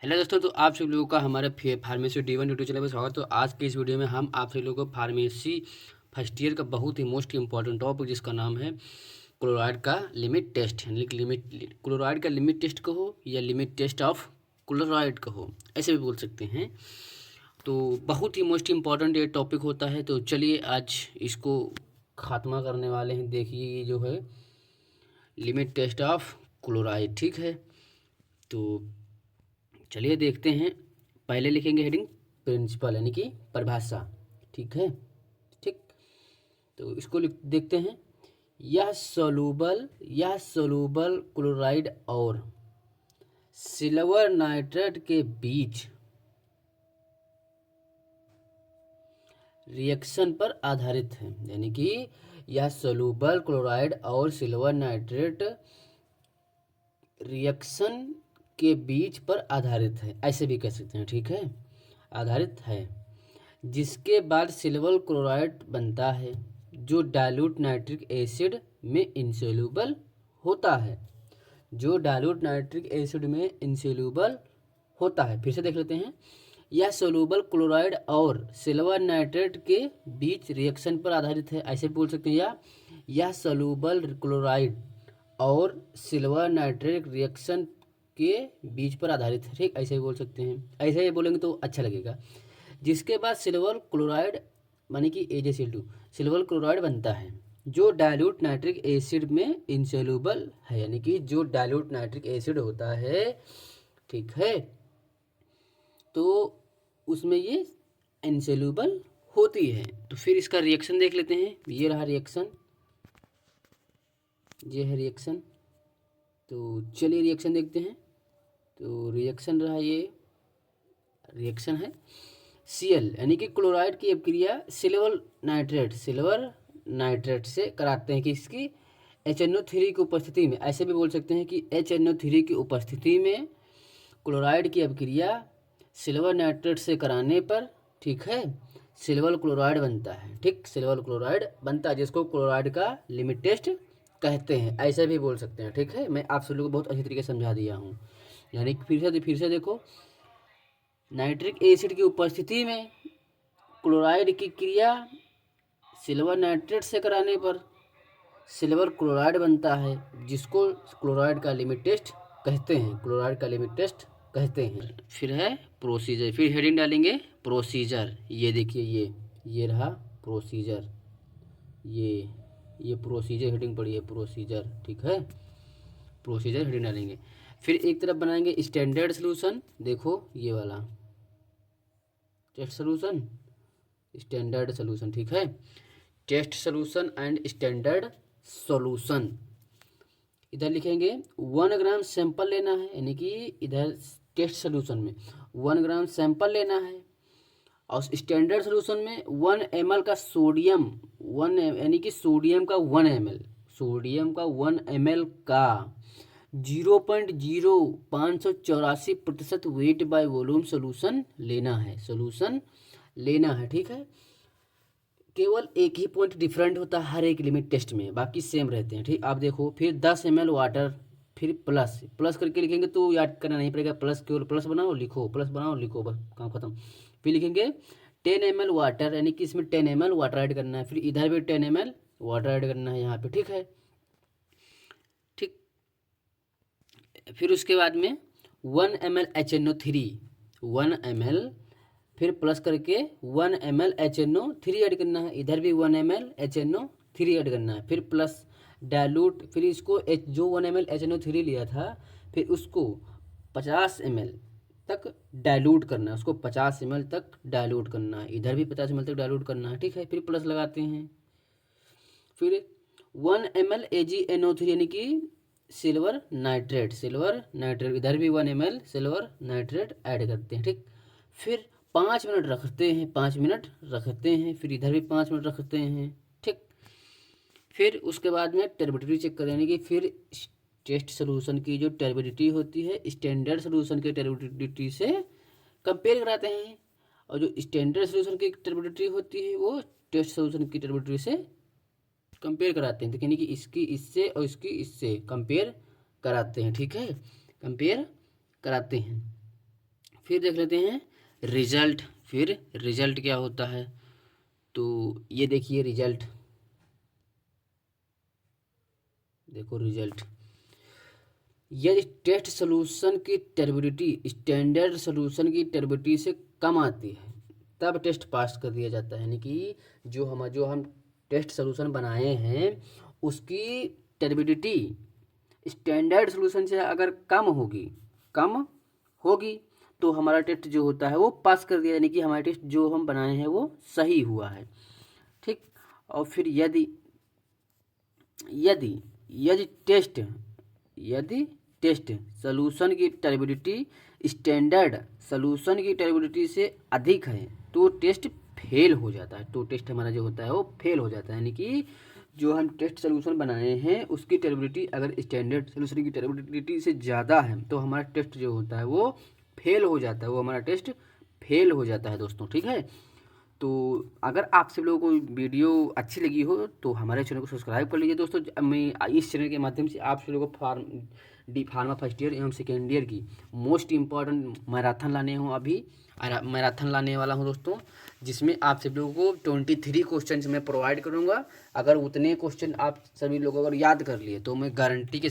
Hello दोस्तों, तो आप सभी लोगों का हमारे फार्मेसी D1 यूट्यूब चैनल पर स्वागत। तो आज की इस वीडियो में हम आप सभी लोगों को फार्मेसी फर्स्ट ईयर का बहुत ही मोस्ट इंपॉर्टेंट टॉपिक जिसका नाम है क्लोराइड का लिमिट टेस्ट, यानी कि क्लोराइड का लिमिट टेस्ट कहो या लिमिट टेस्ट ऑफ क्लोराइड कहो, ऐसे भी बोल सकते हैं। तो बहुत ही मोस्ट इम्पॉर्टेंट ये टॉपिक होता है। तो चलिए आज इसको ख़त्मा करने वाले हैं। देखिए ये जो है लिमिट टेस्ट ऑफ क्लोराइड, ठीक है। तो चलिए देखते हैं। पहले लिखेंगे हेडिंग प्रिंसिपल, यानी कि परिभाषा, ठीक है। ठीक, तो इसको देखते हैं। यह सोलूबल क्लोराइड और सिल्वर नाइट्रेट के बीच रिएक्शन पर आधारित है, यानी कि यह सोलूबल क्लोराइड और सिल्वर नाइट्रेट रिएक्शन के बीच पर आधारित है, ऐसे भी कह सकते हैं, ठीक है। आधारित है, जिसके बाद सिल्वर क्लोराइड बनता है जो डाइल्यूट नाइट्रिक एसिड में इंसोल्यूबल होता है, जो डाइल्यूट नाइट्रिक एसिड में इंसोल्यूबल होता है। फिर से देख लेते हैं। यह सोलूबल क्लोराइड और सिल्वर नाइट्रेट के बीच रिएक्शन पर आधारित है, ऐसे बोल सकते हैं। या यह सोलूबल क्लोराइड और सिल्वर नाइट्रेट रिएक्शन के बीच पर आधारित है, ठीक, ऐसे ही बोल सकते हैं। ऐसे ही बोलेंगे तो अच्छा लगेगा। जिसके बाद सिल्वर क्लोराइड माने कि AgCl2 सिल्वर क्लोराइड बनता है जो डाइल्यूट नाइट्रिक एसिड में इंसोल्यूबल है, यानी कि जो डाइल्यूट नाइट्रिक एसिड होता है, ठीक है, तो उसमें ये इंसोल्यूबल होती है। तो फिर इसका रिएक्शन देख लेते हैं। ये रहा रिएक्शन, ये है रिएक्शन। तो चलिए रिएक्शन देखते हैं। तो रिएक्शन रहा, ये रिएक्शन है Cl, यानी कि क्लोराइड की अभिक्रिया सिल्वर नाइट्रेट से कराते हैं कि इसकी HNO3 की उपस्थिति में, ऐसे भी बोल सकते हैं कि HNO3 की उपस्थिति में क्लोराइड की अभिक्रिया सिल्वर नाइट्रेट से कराने पर, ठीक है, सिल्वर क्लोराइड बनता है। ठीक, सिल्वर क्लोराइड बनता है, जिसको क्लोराइड का लिमिट टेस्ट कहते हैं, ऐसे भी बोल सकते हैं, ठीक है। मैं आप सभी लोगों को बहुत अच्छी तरीके से समझा दिया हूँ। यानी फिर से देखो, नाइट्रिक एसिड की उपस्थिति में क्लोराइड की क्रिया सिल्वर नाइट्रेट से कराने पर सिल्वर क्लोराइड बनता है, जिसको क्लोराइड का लिमिट टेस्ट कहते हैं, क्लोराइड का लिमिट टेस्ट कहते हैं। फिर है प्रोसीजर, फिर हेडिंग डालेंगे प्रोसीजर। ये देखिए, ये रहा प्रोसीजर, ये प्रोसीजर हेडिंग पड़ी है, प्रोसीजर, ठीक है। प्रोसीजर हेडिंग डालेंगे। फिर एक तरफ बनाएंगे स्टैंडर्ड सोल्यूशन। देखो ये वाला टेस्ट सोल्यूशन, स्टैंडर्ड सोल्यूशन, ठीक है। Test solution and standard solution. इधर लिखेंगे 1 ग्राम सैंपल लेना है, यानी कि इधर टेस्ट सोल्यूशन में 1 ग्राम सैंपल लेना है, और स्टैंडर्ड सोल्यूशन में 1 ml का सोडियम, यानी कि सोडियम का 1 ml, सोडियम का 1 ml का 0.0584% वेट बाय वॉल्यूम सोल्यूशन लेना है, ठीक है। केवल एक ही पॉइंट डिफरेंट होता है हर एक लिमिट टेस्ट में, बाकी सेम रहते हैं, ठीक। आप देखो, फिर 10 ml वाटर, फिर प्लस करके लिखेंगे तो याद करना नहीं पड़ेगा। प्लस केवल प्लस बनाओ लिखो, प्लस बनाओ लिखो, बस काम खत्म। फिर लिखेंगे 10 ml वाटर, यानी कि इसमें 10 ml वाटर ऐड करना है, फिर इधर भी 10 ml वाटर ऐड करना है यहाँ पे, ठीक है। ठीक, फिर उसके बाद में 1 ml HNO3, 1 ml, फिर प्लस करके 1 ml HNO3 ऐड करना है, इधर भी 1 ml HNO3 ऐड करना है, फिर प्लस डाइल्यूट, फिर इसको जो 1 ml HNO3 लिया था, फिर उसको 50 ml तक डाइल्यूट करना है, उसको 50 ml तक डाइल्यूट करना है, इधर भी 50 ml तक डाइल्यूट करना है, ठीक है। फिर प्लस लगाते हैं। फिर 1 ml AgNO3, यानी कि सिल्वर नाइट्रेट, इधर भी 1 ml सिल्वर नाइट्रेट ऐड करते हैं, ठीक। फिर 5 मिनट रखते हैं, 5 मिनट रखते हैं, फिर इधर भी 5 मिनट रखते हैं, ठीक। फिर उसके बाद में टर्बिडिटी चेक करें, यानी कि फिर टेस्ट सोल्यूशन की जो टर्बिडिटी होती है स्टैंडर्ड सोल्यूशन के टर्बिडिटी से कंपेयर कराते हैं, और जो स्टैंडर्ड सोल्यूशन की टर्बिडिटी होती है वो टेस्ट सोल्यूशन की टर्बिडिटी से कंपेयर कराते हैं, तो यानी कि इसकी इससे और इसकी इससे कंपेयर कराते हैं, ठीक है, कंपेयर कराते हैं। फिर देख लेते हैं रिजल्ट। फिर रिजल्ट क्या होता है, तो ये देखिए रिजल्ट, देखो रिजल्ट, यदि टेस्ट सॉल्यूशन की टर्बिडिटी स्टैंडर्ड सॉल्यूशन की टर्बिडिटी से कम आती है तब टेस्ट पास कर दिया जाता है। यानी कि जो हम टेस्ट सॉल्यूशन बनाए हैं उसकी टर्बिडिटी स्टैंडर्ड सॉल्यूशन से अगर कम होगी तो हमारा टेस्ट जो होता है वो पास कर दिया, यानी कि हमारा टेस्ट जो हम बनाए हैं वो सही हुआ है। ठीक। और फिर यदि यदि यदि टेस्ट सॉल्यूशन की टर्बिडिटी स्टैंडर्ड सॉल्यूशन की टर्बिडिटी से अधिक है तो टेस्ट फेल हो जाता है। तो टेस्ट हमारा जो होता है वो फेल हो जाता है, यानी कि जो हम टेस्ट सॉल्यूशन बनाए हैं उसकी टर्बिडिटी अगर स्टैंडर्ड सॉल्यूशन की टर्बिडिटी से ज़्यादा है तो हमारा टेस्ट जो होता है वो फेल हो जाता है, वो हमारा टेस्ट फेल हो जाता है दोस्तों। ठीक है, तो अगर आप सब लोगों को वीडियो अच्छी लगी हो तो हमारे चैनल को सब्सक्राइब कर लीजिए दोस्तों। मैं इस चैनल के माध्यम से आप सब लोगों को फार्मा फर्स्ट ईयर एवं सेकेंड ईयर की मोस्ट इम्पॉर्टेंट मैराथन लाने हूँ अभी मैराथन लाने वाला हूँ दोस्तों, जिसमें आप सब लोगों को 23 क्वेश्चन मैं प्रोवाइड करूँगा। अगर उतने क्वेश्चन आप सभी लोग अगर याद कर लिए तो मैं गारंटी के